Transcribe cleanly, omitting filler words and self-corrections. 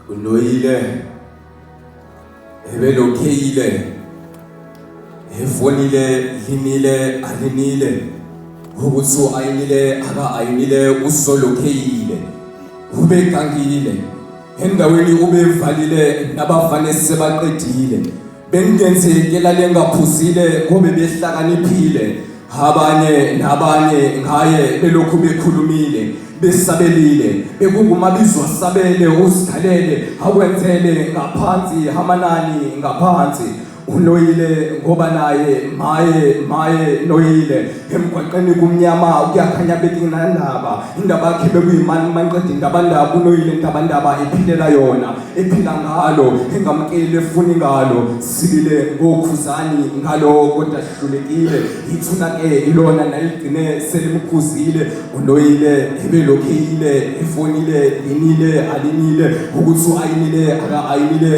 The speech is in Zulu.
unoyile ebelokheyile efonile linile alinile ukuthi ayinile aka ayinile usolokheyile ubegangile endaweni ubevalile nabafane sebaqedile bengenzekela lengaphuzile kobe behlakaniphile abanye nabanye ngaye belokhu bekhulumile besabelile bekungumabizo asabele usigalele akwenzele ngaphansi amanani ngaphansi unoyile ngoba naye maye noyile emgwaqeni kumnyama ukuyakhanya bekinandaba indaba yakhe bekuyimani manqedi indaba unoyile indaba ephilela yona ephila ngalo engamkele efuni ngalo sibile ngokhuzani ngalo kodwa sihlulekile ithuna ke ilona naligcine selimkhuzile unoyile ebelokheyile efonile linile alinile ukuthi ayinile aka ayinile